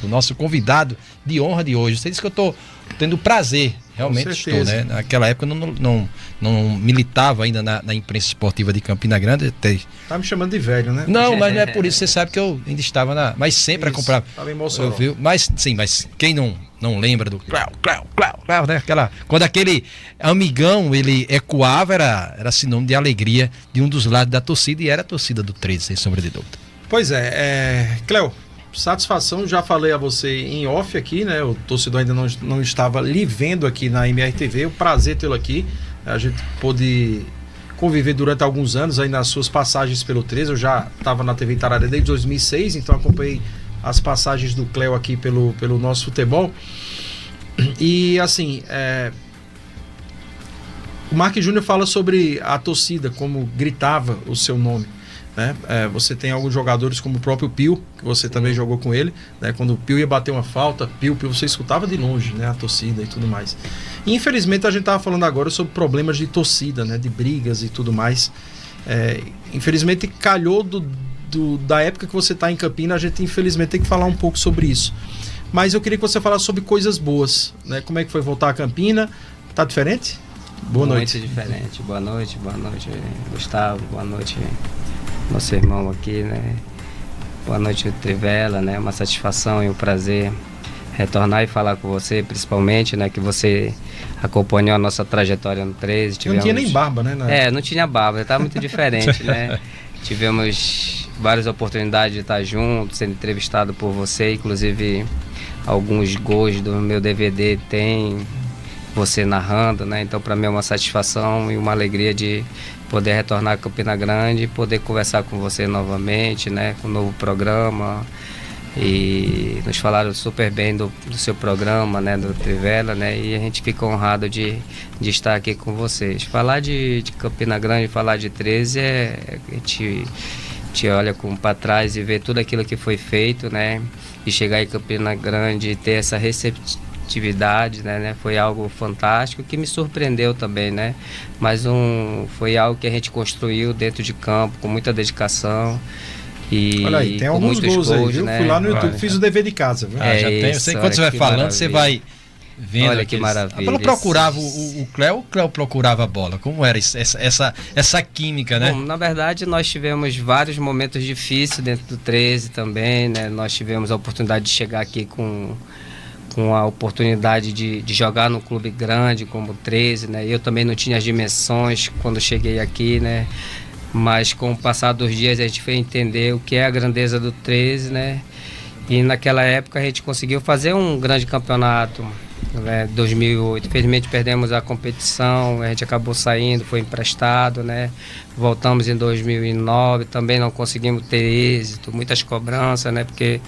o nosso convidado de honra de hoje. Você disse que eu estou tendo prazer, realmente estou, né? Naquela época eu não militava ainda na imprensa esportiva de Campina Grande. Tá me chamando de velho, né? Não, mas não é por isso, você sabe que eu ainda estava mas sempre acompanhava. Estava em Mossoró. Mas quem não lembra do Cléo, né? Quando aquele amigão ele ecoava, era sinônimo de alegria de um dos lados da torcida, e era a torcida do 13, sem sombra de dúvida. Pois é, Cléo, satisfação, já falei a você em off aqui, né? O torcedor ainda não estava lhe vendo aqui na MRTV, o prazer tê-lo aqui. A gente pôde conviver durante alguns anos aí nas suas passagens pelo 13. Eu já estava na TV Itararé desde 2006, então acompanhei as passagens do Cléo aqui pelo nosso futebol. E assim, o Mark Júnior fala sobre a torcida, como gritava o seu nome, né? Você tem alguns jogadores como o próprio Pio, que você também jogou com ele, né? Quando o Pio ia bater uma falta, Pio, você escutava de longe, né? A torcida e tudo mais. E infelizmente a gente estava falando agora sobre problemas de torcida, né? De brigas e tudo mais. Infelizmente calhou da época que você está em Campina, a gente infelizmente tem que falar um pouco sobre isso. Mas eu queria que você falasse sobre coisas boas, né? Como é que foi voltar a Campina? Tá diferente? Boa noite. Muito diferente. Boa noite, Gustavo. Boa noite, nosso irmão aqui, né? Boa noite, Trivela, né? Uma satisfação e um prazer retornar e falar com você, principalmente, né? Que você acompanhou a nossa trajetória no 13. Não tinha nem barba, né? Não tinha barba, estava muito diferente, né? Tivemos várias oportunidades de estar juntos, sendo entrevistado por você, inclusive alguns gols do meu DVD tem você narrando, né? Então para mim é uma satisfação e uma alegria de poder retornar a Campina Grande e poder conversar com você novamente, né? Com um novo programa. E nos falaram super bem do seu programa, né? Do Trivela, né? E a gente fica honrado de estar aqui com vocês. Falar de Campina Grande, falar de 13 a gente olha para trás e vê tudo aquilo que foi feito, né? E chegar em Campina Grande e ter essa receptividade, né? Foi algo fantástico que me surpreendeu também, né? Mas foi algo que a gente construiu dentro de campo com muita dedicação. E olha aí, tem alguns gols aí, viu? Né? Fui lá no YouTube, fiz o dever de casa, viu? Já tem. Quando você vai falando, maravilha. Você vai vendo. Olha que maravilha. Ela procurava o Cléo procurava a bola. Como era essa química, né? Bom, na verdade, nós tivemos vários momentos difíceis dentro do 13 também, né? Nós tivemos a oportunidade de chegar aqui com a oportunidade de jogar num clube grande como o 13, né? Eu também não tinha as dimensões quando cheguei aqui, né? Mas com o passar dos dias a gente foi entender o que é a grandeza do 13, né? E naquela época a gente conseguiu fazer um grande campeonato, né? 2008. Infelizmente perdemos a competição, a gente acabou saindo, foi emprestado, né? Voltamos em 2009, também não conseguimos ter êxito, muitas cobranças, né? Porque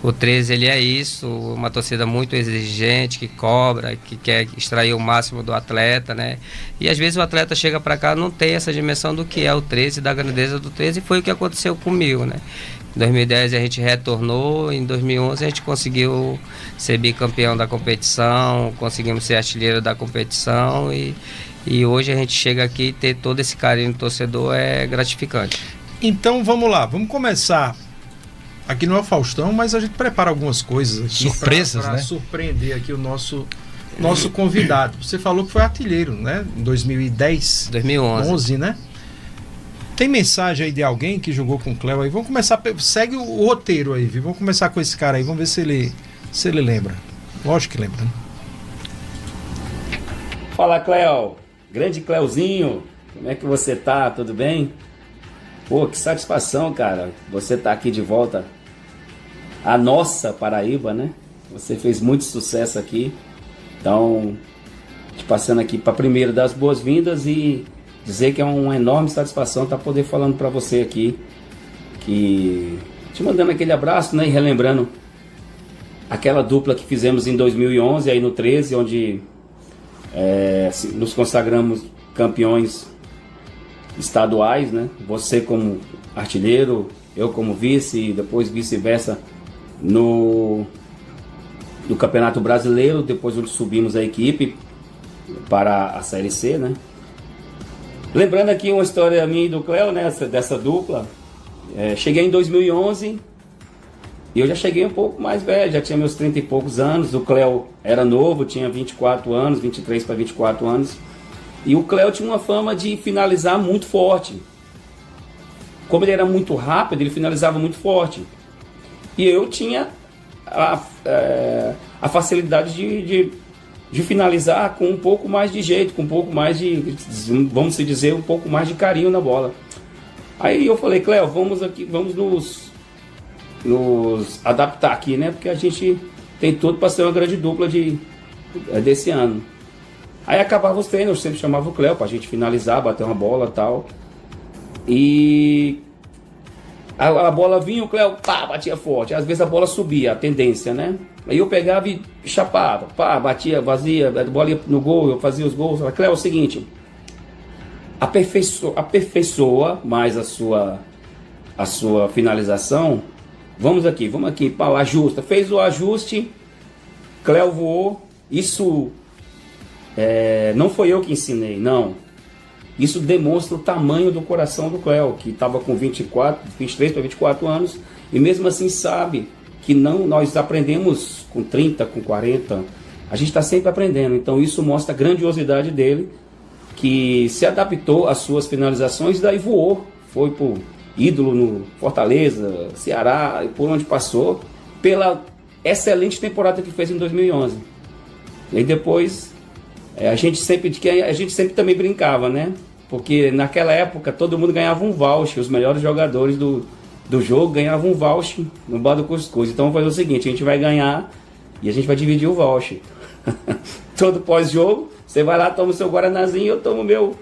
o 13 ele é isso, uma torcida muito exigente, que cobra, que quer extrair o máximo do atleta, né? E às vezes o atleta chega para cá não tem essa dimensão do que é o 13, da grandeza do 13, e foi o que aconteceu comigo, né? Em 2010 a gente retornou, em 2011 a gente conseguiu ser bicampeão da competição, conseguimos ser artilheiro da competição e hoje a gente chega aqui e ter todo esse carinho do torcedor é gratificante. Então vamos lá, vamos começar. Aqui não é o Faustão, mas a gente prepara algumas coisas aqui. Surpresas, para né? Surpreender aqui o nosso convidado. Você falou que foi artilheiro, né? Em 2010. 2011, né? Tem mensagem aí de alguém que jogou com o Cléo aí? Vamos começar, segue o roteiro aí, viu? Vamos começar com esse cara aí, vamos ver se ele lembra. Lógico que lembra, né? Fala, Cléo. Grande Cléozinho. Como é que você tá? Tudo bem? Pô, que satisfação, cara. Você tá aqui de volta à nossa Paraíba, né? Você fez muito sucesso aqui. Então, te passando aqui para primeiro dar as boas-vindas e dizer que é uma enorme satisfação estar poder falando para você aqui, que te mandando aquele abraço, né, e relembrando aquela dupla que fizemos em 2011 aí no 13, onde nos consagramos campeões estaduais, né? Você como artilheiro, eu como vice e depois vice-versa no Campeonato Brasileiro, depois onde subimos a equipe para a Série C, né? Lembrando aqui uma história minha e do Cléo, né, dessa dupla. Cheguei em 2011 E eu já cheguei um pouco mais velho, já tinha meus 30 e poucos anos. O Cléo era novo, tinha 24 anos, 23 para 24 anos. E o Cléo tinha uma fama de finalizar muito forte. Como ele era muito rápido, ele finalizava muito forte. E eu tinha a facilidade de finalizar com um pouco mais de jeito, com um pouco mais de, vamos dizer, um pouco mais de carinho na bola. Aí eu falei, Cléo, vamos nos adaptar aqui, né? Porque a gente tem tudo para ser uma grande dupla desse ano. Aí acabava os treinos, eu sempre chamava o Cléo para a gente finalizar, bater uma bola e tal. E a bola vinha, o Cléo, pá, batia forte. Às vezes a bola subia, a tendência, né? Aí eu pegava e chapava, pá, batia, vazia, a bola ia no gol, eu fazia os gols. Eu falei, Cléo, é o seguinte, aperfeiçoa mais a sua finalização. Vamos aqui, pá, ajusta. Fez o ajuste, Cléo voou. Isso não foi eu que ensinei, não. Isso demonstra o tamanho do coração do Cléo, que estava com 23 para 24 anos, e mesmo assim sabe que não, nós aprendemos com 30, com 40, a gente está sempre aprendendo. Então isso mostra a grandiosidade dele, que se adaptou às suas finalizações e daí voou, foi pro ídolo no Fortaleza, Ceará, e por onde passou, pela excelente temporada que fez em 2011. E depois, a gente sempre também brincava, né? Porque naquela época todo mundo ganhava um voucher, os melhores jogadores do jogo ganhavam um voucher no bar do Cuscuz. Então vamos fazer o seguinte, a gente vai ganhar e a gente vai dividir o voucher. Todo pós-jogo, você vai lá, toma o seu Guaranazinho e eu tomo o meu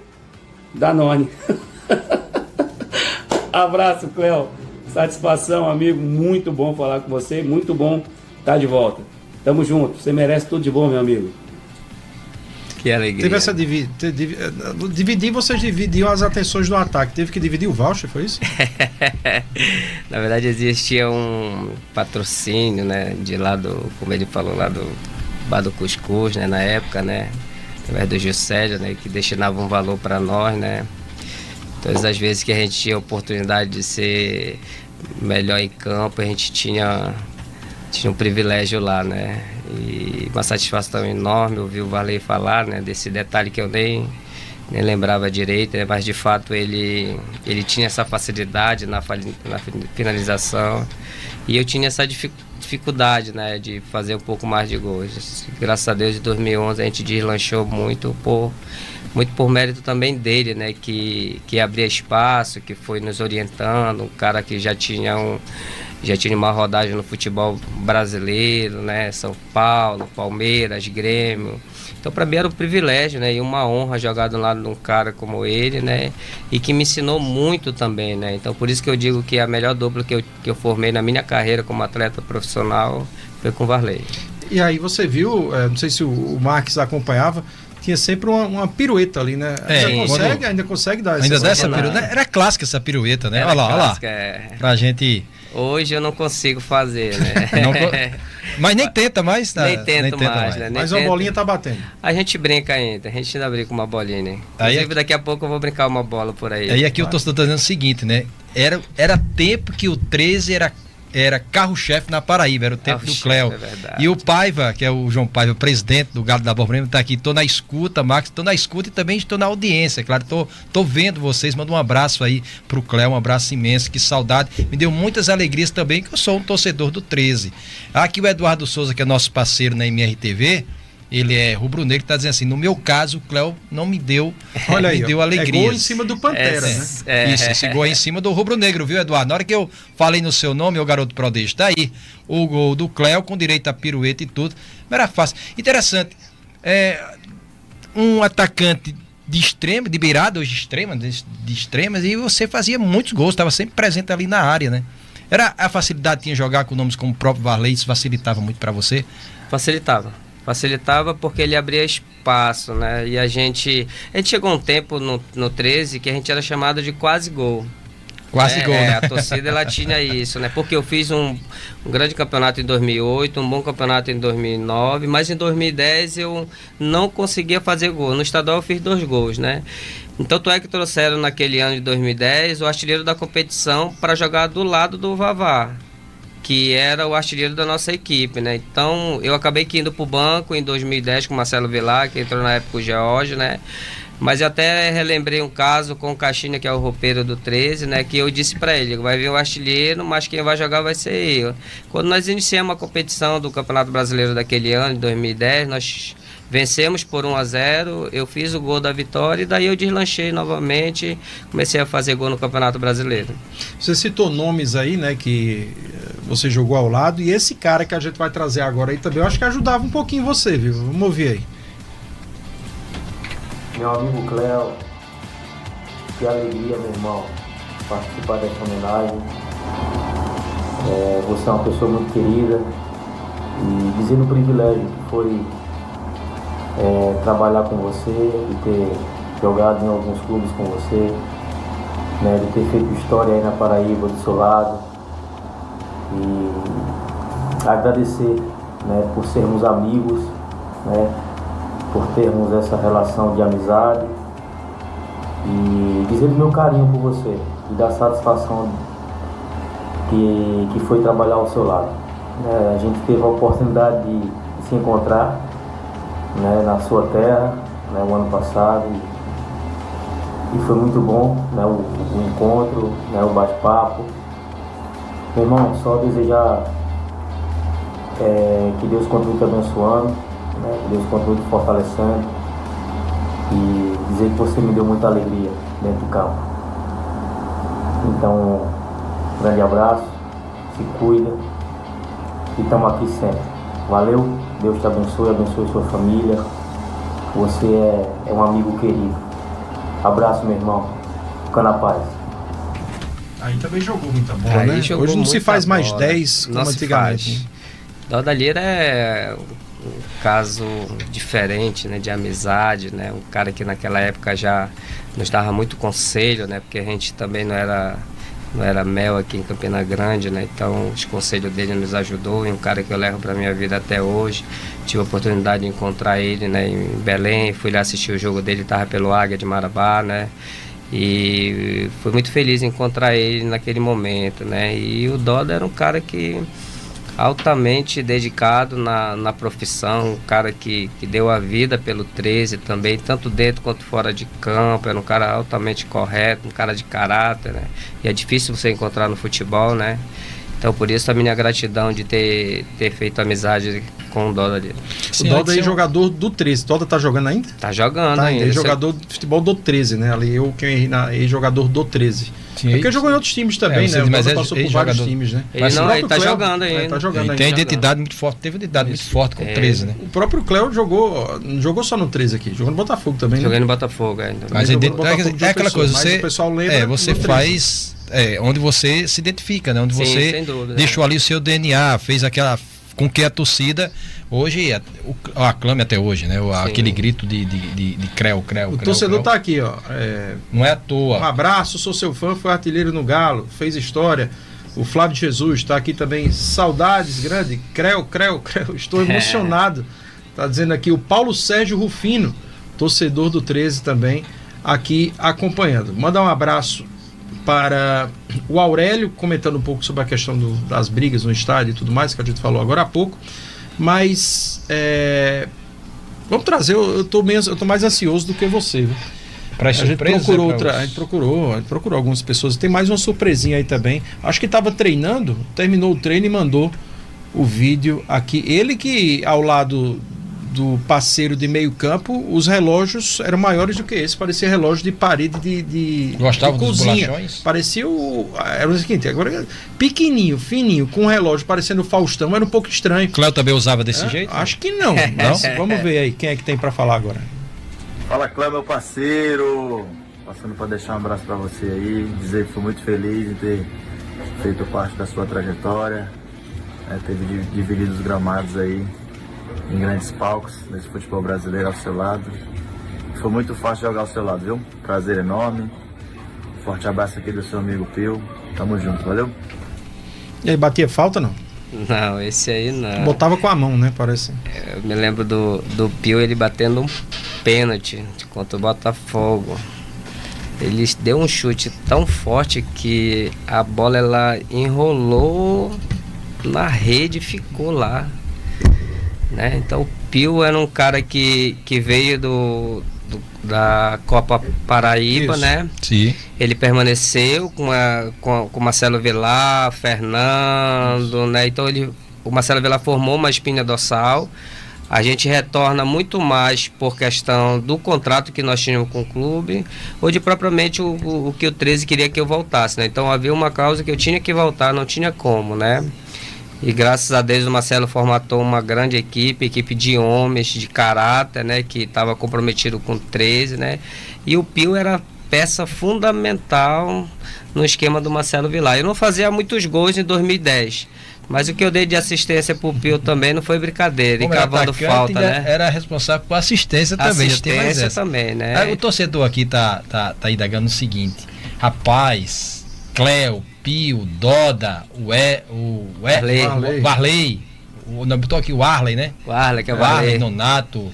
Danone. Abraço, Cléo. Satisfação, amigo. Muito bom falar com você. Muito bom estar de volta. Tamo junto. Você merece tudo de bom, meu amigo. Que alegria. Teve essa dividir, vocês dividiam as atenções do ataque. Teve que dividir o voucher, foi isso? Na verdade existia um patrocínio, né, de lá do, como ele falou, lá do bar do Cuscuz, né, na época, né, através do Juscelio, né, que destinava um valor para nós, né. Todas as vezes que a gente tinha a oportunidade de ser melhor em campo, a gente tinha um privilégio lá, né? E uma satisfação enorme ouvir o Varley falar, né, desse detalhe que eu nem lembrava direito, né? Mas de fato ele tinha essa facilidade na finalização e eu tinha essa dificuldade, né, de fazer um pouco mais de gols. Graças a Deus, em 2011 a gente deslanchou muito por mérito também dele, né, que abria espaço, que foi nos orientando, um cara que já tinha uma rodagem no futebol brasileiro, né, São Paulo, Palmeiras, Grêmio. Então para mim era um privilégio, né, e uma honra jogar do lado de um cara como ele, né, e que me ensinou muito também, né. Então por isso que eu digo que a melhor dupla que eu formei na minha carreira como atleta profissional foi com o Varley. E aí você viu, não sei se o Marques acompanhava, tinha sempre uma pirueta ali, né? Ainda consegue dar ainda dá essa pirueta? Era clássica essa pirueta, né? Olha lá. Pra gente... Hoje eu não consigo fazer, né? Mas nem tenta mais, tá? Nem tento mais, né? Mas a bolinha tá batendo. A gente brinca ainda, a gente ainda brinca uma bolinha, né? Inclusive daqui a pouco eu vou brincar uma bola por aí. Aí aqui o torcedor tá dizendo o seguinte, né? Era tempo que o 13 era carro-chefe na Paraíba, era o tempo do Cléo. E o Paiva, que é o João Paiva, presidente do Galo da Borborema, está aqui. Estou na escuta, Marcos, estou na escuta e também estou na audiência, claro. Estou vendo vocês, mando um abraço aí pro Cléo, um abraço imenso, que saudade. Me deu muitas alegrias também, que eu sou um torcedor do 13. Aqui o Eduardo Souza, que é nosso parceiro na MRTV, ele é rubro-negro, está dizendo assim, no meu caso, o Cléo não me deu, deu alegria. É gol em cima do Pantera, né? Isso, esse gol é em cima do rubro-negro, viu, Eduardo? Na hora que eu falei no seu nome, o garoto prodígio, tá aí o gol do Cléo, com direito a pirueta e tudo. Não era fácil. Interessante, um atacante de extrema, de beirada, hoje extrema, de extremas, e você fazia muitos gols, estava sempre presente ali na área, né? Era a facilidade que tinha jogar com nomes como o próprio Varley, isso facilitava muito para você? Facilitava porque ele abria espaço, né? E a gente chegou um tempo no 13 que a gente era chamado de quase gol. Quase gol, né? A torcida ela tinha isso, né? Porque eu fiz um grande campeonato em 2008, um bom campeonato em 2009, mas em 2010 eu não conseguia fazer gol. No estadual eu fiz 2 gols, né? Então tu é que trouxeram naquele ano de 2010 o artilheiro da competição para jogar do lado do Vavá. que era o artilheiro da nossa equipe, né? Então, eu acabei indo para o banco em 2010 com o Marcelo Vilar, que entrou na época o George, né? Mas eu até relembrei um caso com o Caixinha, que é o roupeiro do 13, né? Que eu disse para ele, vai vir o artilheiro, mas quem vai jogar vai ser eu. Quando nós iniciamos a competição do Campeonato Brasileiro daquele ano, de 2010, nós vencemos por 1-0, eu fiz o gol da vitória e daí eu deslanchei novamente, comecei a fazer gol no Campeonato Brasileiro. Você citou nomes aí, né, que você jogou ao lado, e esse cara que a gente vai trazer agora aí também, eu acho que ajudava um pouquinho você, viu? Vamos ouvir aí. Meu amigo Cléo, que alegria, meu irmão, participar dessa homenagem. Você é uma pessoa muito querida e dizer o privilégio que foi trabalhar com você e ter jogado em alguns clubes com você, né, de ter feito história aí na Paraíba do seu lado, e agradecer, né, por sermos amigos, né, por termos essa relação de amizade, e dizer o meu carinho por você e da satisfação que foi trabalhar ao seu lado. A gente teve a oportunidade de se encontrar, né, na sua terra, né, o ano passado, e foi muito bom, né, o encontro, né, o bate-papo. Meu irmão, só desejar que Deus continue te abençoando, né, que Deus continue te fortalecendo, e dizer que você me deu muita alegria dentro do campo. Então, um grande abraço, se cuida e estamos aqui sempre. Valeu, Deus te abençoe, abençoe sua família. Você é um amigo querido. Abraço, meu irmão. Fica na paz. Aí também jogou muita bola, né? Hoje não se faz mais 10 como antigamente. Dóda Lira é um caso diferente, né, de amizade, né? Um cara que naquela época já nos dava muito conselho, né? Porque a gente também não era mel aqui em Campina Grande, né? Então os conselhos dele nos ajudou, e um cara que eu levo para minha vida até hoje. Tive a oportunidade de encontrar ele, né, em Belém, fui lá assistir o jogo dele, estava pelo Águia de Marabá, né? E fui muito feliz em encontrar ele naquele momento, né? E o Dóda era um cara que altamente dedicado na profissão, um cara que deu a vida pelo 13 também, tanto dentro quanto fora de campo. Era um cara altamente correto, um cara de caráter, né? E é difícil você encontrar no futebol, né? Então, por isso a minha gratidão de ter feito amizade com o Dóda ali. O Dóda é jogador do 13. O Dóda tá jogando ainda? Tá jogando ainda. Ele é jogador de futebol do 13, né? Ali eu que errei jogador do 13. Sim, porque jogou em outros times também, né? O Dóda passou por vários times, né? Ele tá jogando ainda. Tá jogando ainda. Tem identidade muito forte, teve identidade muito forte com o 13, né? O próprio Cléo não jogou só no 13 aqui, jogou no Botafogo também, né? Joguei no Botafogo ainda. Mas é aquela coisa, você no faz onde você se identifica, né? Onde você sem dúvida, deixou ali o seu DNA, fez aquela com que a torcida hoje aclame até hoje, né? Aquele grito de creu. O torcedor tá aqui, ó. Não é à toa. Um abraço, sou seu fã, foi artilheiro no Galo, fez história. O Flávio Jesus tá aqui também. Saudades, grande. Creu. Estou emocionado. Tá dizendo aqui o Paulo Sérgio Rufino, torcedor do 13 também, aqui acompanhando. Mandar um abraço para o Aurélio, comentando um pouco sobre a questão das brigas no estádio e tudo mais, que a gente falou agora há pouco. Mas vamos trazer, eu tô mais ansioso do que você, viu? A gente procurou algumas pessoas. Tem mais uma surpresinha aí também. Acho que estava treinando, terminou o treino e mandou o vídeo aqui. Ele que, ao lado do parceiro de meio campo, os relógios eram maiores do que esse. Parecia relógio de parede de cozinha. Parecia era o seguinte, agora pequenininho, fininho, com um relógio parecendo o Faustão, era um pouco estranho. Cléo também usava desse jeito? Acho que não. Vamos ver aí quem é que tem para falar agora. Fala, Cléo, meu parceiro. Passando para deixar um abraço para você aí, dizer que fui muito feliz em ter feito parte da sua trajetória, ter dividido os gramados aí em grandes palcos nesse futebol brasileiro ao seu lado. Foi muito fácil jogar ao seu lado, viu? Prazer enorme. Forte abraço aqui do seu amigo Pio. Tamo junto, valeu? E aí, batia falta, não? Não, esse aí não. Botava com a mão, né? Parece. Eu me lembro do Pio, ele batendo um pênalti contra o Botafogo. Ele deu um chute tão forte que a bola ela enrolou na rede, ficou lá, né? Então o Pio era um cara que veio da Copa Paraíba, Isso. né? Sim. Ele permaneceu com o Marcelo Vilar, Fernando, né? Então o Marcelo Vilar formou uma espinha dorsal. A gente retorna muito mais por questão do contrato que nós tínhamos com o clube, ou de propriamente o que o 13 queria que eu voltasse, né? Então havia uma causa que eu tinha que voltar, não tinha como, né? E graças a Deus o Marcelo formatou uma grande equipe de homens, de caráter, né? Que estava comprometido com o 13, né? E o Pio era peça fundamental no esquema do Marcelo Vilar. Eu não fazia muitos gols em 2010. Mas o que eu dei de assistência pro Pio também não foi brincadeira. Como e cavando atacante, falta, né? Era responsável por assistência também. Já tem mais Assistência essa. também, né? Aí o torcedor aqui tá indagando o seguinte: rapaz, Cléo, Pio, Doda, Varley, botou aqui o Arley, né? O Arley, que é o Arley, Varley. Nonato.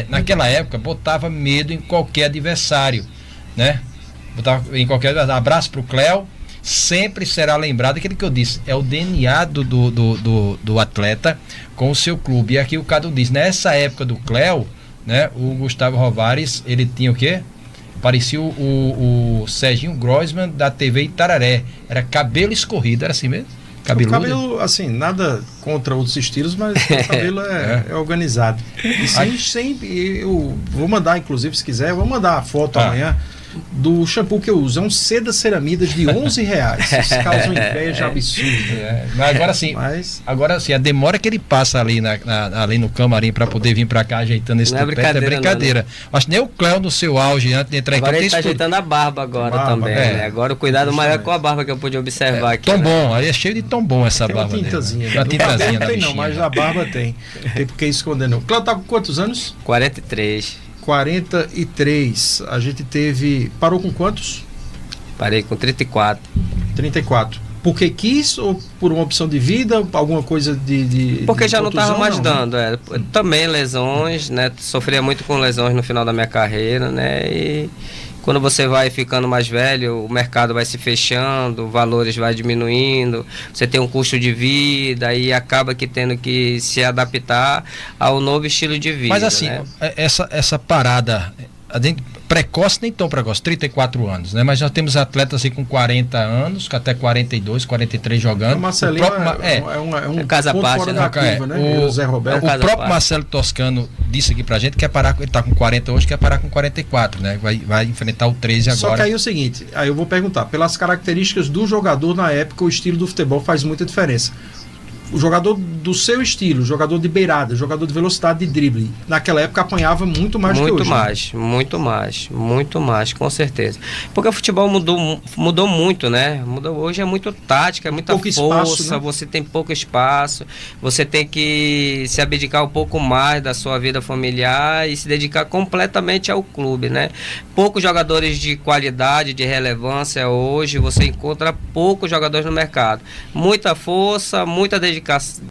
Naquela época botava medo em qualquer adversário, né? Botava em qualquer adversário. Abraço pro Cléo. Sempre será lembrado aquilo que eu disse, é o DNA do atleta com o seu clube. E aqui o Cadu diz, nessa época do Cléo, né, o Gustavo Rovares, ele tinha o quê? Parecia o Serginho Grossman da TV Itararé, era cabelo escorrido, era assim mesmo? Cabeludo? O cabelo, assim, nada contra outros estilos, mas o cabelo é organizado. E sempre, eu vou mandar, inclusive, se quiser, eu vou mandar a foto amanhã do shampoo que eu uso. É um Seda Ceramidas de R$11. Isso causa uma inveja absurda. Mas agora sim, a demora que ele passa ali, ali no camarim para poder vir para cá ajeitando esse tupete é brincadeira. Acho que nem o Cléo no seu auge antes de entrar em campo. Agora ele tá ajeitando a barba também, né? Agora o cuidado maior é com a barba que eu pude observar aqui. Tom bom, aí é cheio de tom bom essa barba. Uma tintazinha. Uma tintazinha não tem não, mas a barba tem. Tem porque esconder não. Cléo tá com quantos anos? 43. 43. A gente parou com quantos? Parei com 34. 34. Porque quis ou por uma opção de vida, alguma coisa de porque de já não estava mais não, dando, também lesões, né? Sofria muito com lesões no final da minha carreira, né? E quando você vai ficando mais velho, o mercado vai se fechando, valores vai diminuindo, você tem um custo de vida e acaba que tendo que se adaptar ao novo estilo de vida. Mas assim, né? essa parada precoce, nem tão precoce, 34 anos, né? Mas nós temos atletas assim com 40 anos, até 42, 43 jogando. O Marcelinho um casa ponto parte, fora né? da curva, né? O Zé Roberto. O próprio parte. Marcelo Toscano disse aqui pra gente que quer parar, ele tá com 40 hoje, quer parar com 44, né? Vai enfrentar o 13 agora. Só que aí é o seguinte, aí eu vou perguntar, pelas características do jogador na época, o estilo do futebol faz muita diferença. O jogador do seu estilo, jogador de beirada, jogador de velocidade de drible, naquela época apanhava muito mais do que hoje. Muito mais, com certeza. Porque o futebol mudou muito, né? Hoje é muito tática, é muita pouco força, espaço, né? Você tem pouco espaço, você tem que se abdicar um pouco mais da sua vida familiar e se dedicar completamente ao clube, né? Poucos jogadores de qualidade, de relevância hoje, você encontra poucos jogadores no mercado. Muita força, muita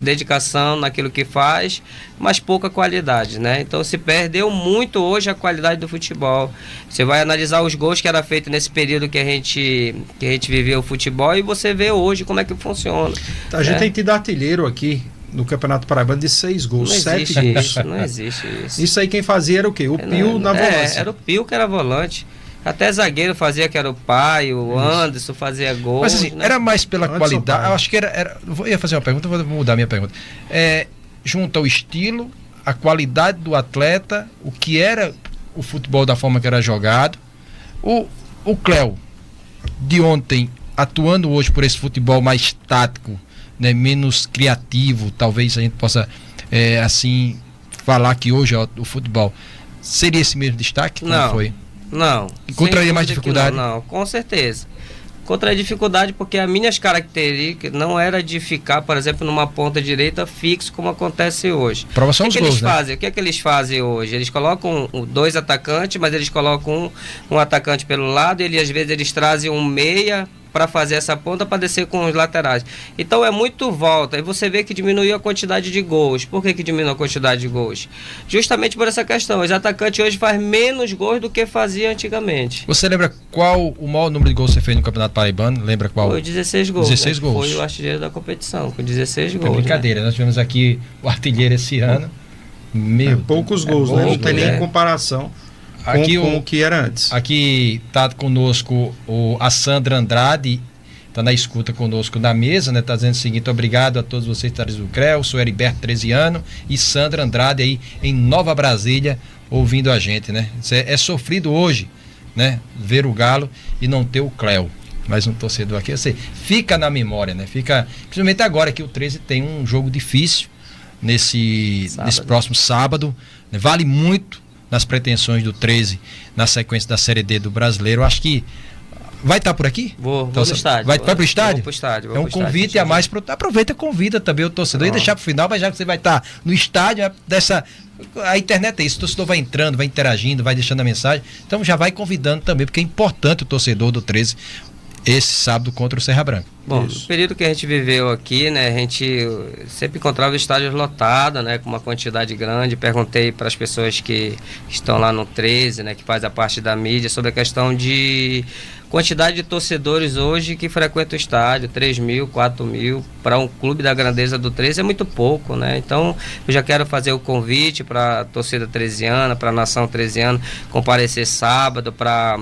dedicação naquilo que faz, mas pouca qualidade, né? Então se perdeu muito hoje a qualidade do futebol. Você vai analisar os gols que era feito nesse período que a gente viveu o futebol e você vê hoje como é que funciona. A gente tem tido artilheiro aqui no Campeonato Paraibano de 6 gols, 7 gols. Não existe isso. Isso aí quem fazia era o quê? O Pio na volância. Era o Pio que era volante. Até zagueiro fazia, que era o pai, o Anderson fazia gol. Mas assim, né? era mais pela Anderson qualidade. pai. Eu acho que eu ia fazer uma pergunta, vou mudar minha pergunta. Junto ao estilo, a qualidade do atleta, o que era o futebol da forma que era jogado. O Cléo, de ontem, atuando hoje por esse futebol mais tático, né, menos criativo, talvez a gente possa, assim, falar que hoje o futebol seria esse mesmo destaque? Não Foi? Não. Encontraria mais dificuldade? Não, com certeza. Contra a dificuldade porque as minhas características não era de ficar, por exemplo, numa ponta direita fixo como acontece hoje. Prova são os gols, né? O que é que eles fazem hoje? Eles colocam 2 atacantes, mas eles colocam um atacante pelo lado, às vezes eles trazem um meia para fazer essa ponta para descer com os laterais. Então é muito volta. E você vê que diminuiu a quantidade de gols. Por que diminuiu a quantidade de gols? Justamente por essa questão. Os atacantes hoje fazem menos gols do que fazia antigamente. Você lembra qual o maior número de gols que você fez no Campeonato Paraibano? Lembra qual? Foi 16 gols. 16 gols. Foi o artilheiro da competição, com 16 gols. É brincadeira, nós tivemos aqui o artilheiro esse ano. Poucos gols, né? Não tem nem comparação aqui com o que era antes. Aqui está conosco a Sandra Andrade, está na escuta conosco na mesa, né? Está dizendo o seguinte: obrigado a todos vocês que estão do CREL, sou Heriberto, 13 anos, e Sandra Andrade aí em Nova Brasília, ouvindo a gente, né? É sofrido hoje, né? Ver o Galo e não ter o Cléo. Mas um torcedor aqui, você fica na memória, né? Fica, principalmente agora que o 13 tem um jogo difícil nesse próximo sábado, né? Vale muito nas pretensões do 13 na sequência da Série D do Brasileiro. Acho que vai estar por aqui? Vou no estádio. Vai pro estádio? Vou pro estádio. É um convite a mais. Aproveita e convida também o torcedor. E deixar pro final, mas já que você vai estar no estádio, a internet é isso. O torcedor vai entrando, vai interagindo, vai deixando a mensagem. Então já vai convidando também, porque é importante o torcedor do 13 esse sábado contra o Serra Branca. Bom, no período que a gente viveu aqui, né, a gente sempre encontrava estádios lotados, né, com uma quantidade grande. Perguntei para as pessoas que estão lá no 13, né, que faz a parte da mídia, sobre a questão de quantidade de torcedores hoje que frequentam o estádio. 3 mil, 4 mil, para um clube da grandeza do 13 é muito pouco, né? Então, eu já quero fazer o convite para a torcida treziana, para a nação treziana, comparecer sábado para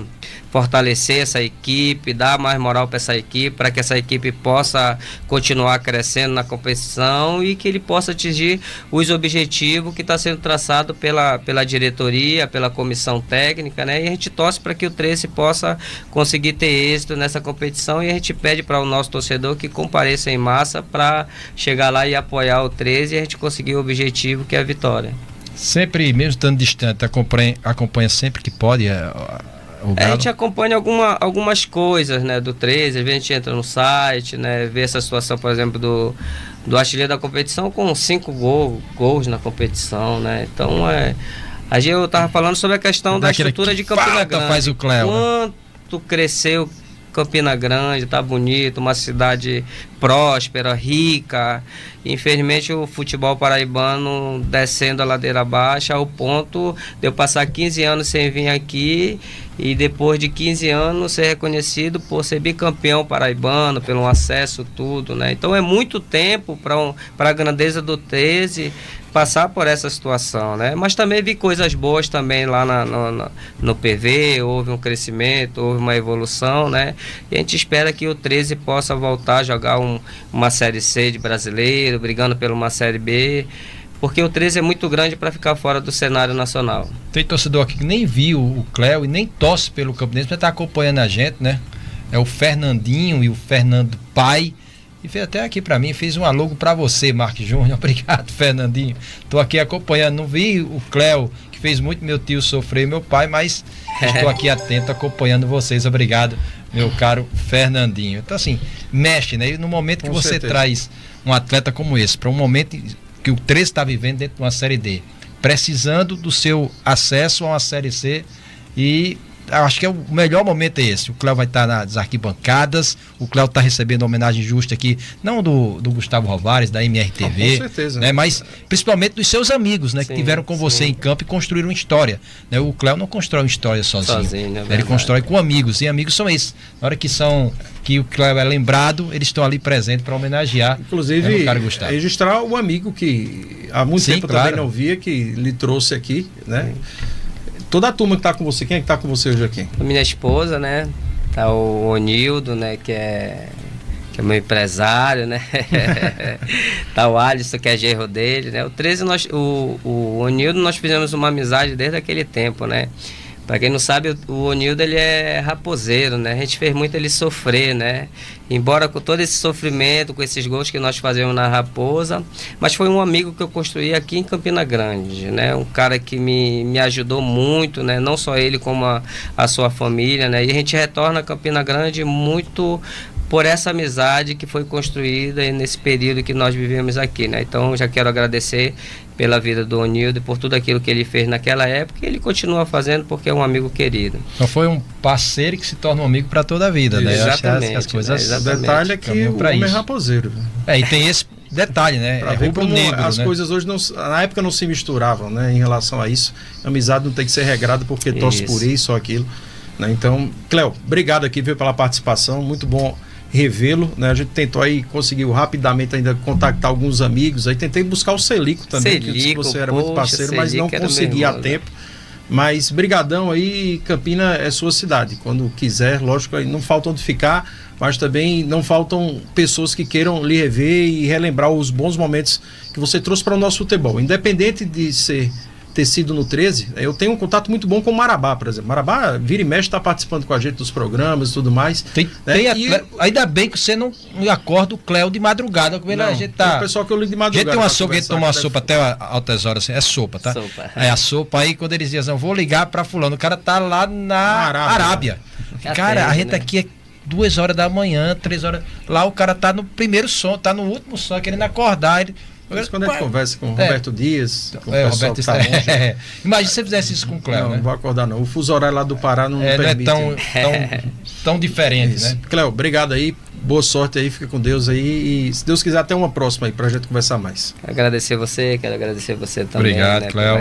fortalecer essa equipe, dar mais moral para essa equipe, para que essa equipe possa continuar crescendo na competição e que ele possa atingir os objetivos que está sendo traçado pela diretoria, pela comissão técnica, né? E a gente torce para que o 13 possa conseguir ter êxito nessa competição, e a gente pede para o nosso torcedor que compareça em massa para chegar lá e apoiar o 13 e a gente conseguir o objetivo, que é a vitória. Sempre, mesmo estando distante, acompanha sempre que pode o Galo? A gente acompanha algumas coisas, né, do 13, às vezes a gente entra no site, né, vê essa situação, por exemplo, do artilheiro da competição com 5 gols na competição, né? Então, eu estava falando sobre a questão da estrutura de Campina Grande. Faz o Cléo, quanto cresceu Campina Grande, tá bonito, uma cidade próspera, rica. Infelizmente o futebol paraibano descendo a ladeira abaixo, ao ponto de eu passar 15 anos sem vir aqui e depois de 15 anos ser reconhecido por ser bicampeão paraibano, pelo acesso, tudo, né? Então é muito tempo para a grandeza do 13 passar por essa situação, né? Mas também vi coisas boas também lá no PV, houve um crescimento, houve uma evolução, né? E a gente espera que o 13 possa voltar a jogar uma Série C de brasileiro, brigando por uma Série B, porque o 13 é muito grande para ficar fora do cenário nacional. Tem torcedor aqui que nem viu o Cléo e nem torce pelo Campinense, mas está acompanhando a gente, né? É o Fernandinho e o Fernando Pai. E fez até aqui para mim, fez um alô para você, Marcos Júnior. Obrigado, Fernandinho. Estou aqui acompanhando. Não vi o Cléo, que fez muito meu tio sofrer, meu pai, mas estou aqui atento, acompanhando vocês. Obrigado, meu caro Fernandinho. Então, assim, mexe, né? E no momento que você traz um atleta como esse, para um momento que o 13 está vivendo dentro de uma Série D, precisando do seu acesso a uma Série C, e acho que o melhor momento é esse. O Cléo vai estar nas arquibancadas, o Cléo está recebendo uma homenagem justa aqui, não do Gustavo Rovares, da MRTV, com certeza, né? Mas principalmente dos seus amigos, né? Sim, que tiveram com você em campo e construíram uma história, né? O Cléo não constrói uma história sozinho, né? Ele constrói com amigos, e amigos são esses. Na hora que o Cléo é lembrado, eles estão ali presentes para homenagear. Inclusive, registrar o amigo que há muito tempo eu também não via, que lhe trouxe aqui, né? Toda a turma que está com você, quem é que está com você hoje aqui? A minha esposa, né? Tá o Onildo, né? Que é meu empresário, né? Tá o Alisson, que é genro dele, né? O 13, o Onildo, nós fizemos uma amizade desde aquele tempo, né? Para quem não sabe, o Onildo, ele é raposeiro, né? A gente fez muito ele sofrer, né? Embora com todo esse sofrimento, com esses gols que nós fazemos na Raposa, mas foi um amigo que eu construí aqui em Campina Grande, né? Um cara que me ajudou muito, né? Não só ele, como a sua família, né? E a gente retorna a Campina Grande muito por essa amizade que foi construída nesse período que nós vivemos aqui, né? Então, já quero agradecer pela vida do Onildo e por tudo aquilo que ele fez naquela época, e ele continua fazendo porque é um amigo querido. Então foi um parceiro que se torna um amigo para toda a vida, né? Eu acho que as coisas... O detalhe é que o homem é raposeiro. E tem esse detalhe, né? Pra ver como as coisas hoje, na época, não se misturavam, né? Em relação a isso. A amizade não tem que ser regrada porque torce por isso ou aquilo, né? Então, Cléo, obrigado aqui, viu, pela participação. Muito bom revê-lo, né? A gente tentou aí, conseguiu rapidamente ainda contactar alguns amigos, aí tentei buscar o Celico também, que disse que você era muito parceiro, mas não consegui a tempo. Mas brigadão aí, Campina é sua cidade, quando quiser, lógico, aí não falta onde ficar, mas também não faltam pessoas que queiram lhe rever e relembrar os bons momentos que você trouxe para o nosso futebol, independente de ter sido no 13, eu tenho um contato muito bom com o Marabá, por exemplo. Marabá, vira e mexe, está participando com a gente dos programas e tudo mais. Ainda bem que você não acorda o Cléo de madrugada. Como a gente tá... O pessoal que eu ligo de madrugada. A gente tem uma sopa, a gente toma uma sopa até altas horas, assim, é sopa, tá? Sopa. É a sopa aí, quando eles dizem, vou ligar para fulano, o cara tá lá na Arábia. Cara, a gente aqui é 2 horas da manhã, 3 horas, lá o cara tá no primeiro som, tá no último som, querendo acordar, ele... Mas quando a gente conversa com o Roberto Dias, com o pessoal Roberto que tá longe... Imagina se você fizesse isso com o Cléo, né? Não vou acordar não. O fuso horário lá do Pará não permite. Não é tão diferente, né? Cléo, obrigado aí. Boa sorte aí. Fica com Deus aí. E se Deus quiser, até uma próxima aí pra gente conversar mais. Quero agradecer você também. Obrigado, né, Cléo.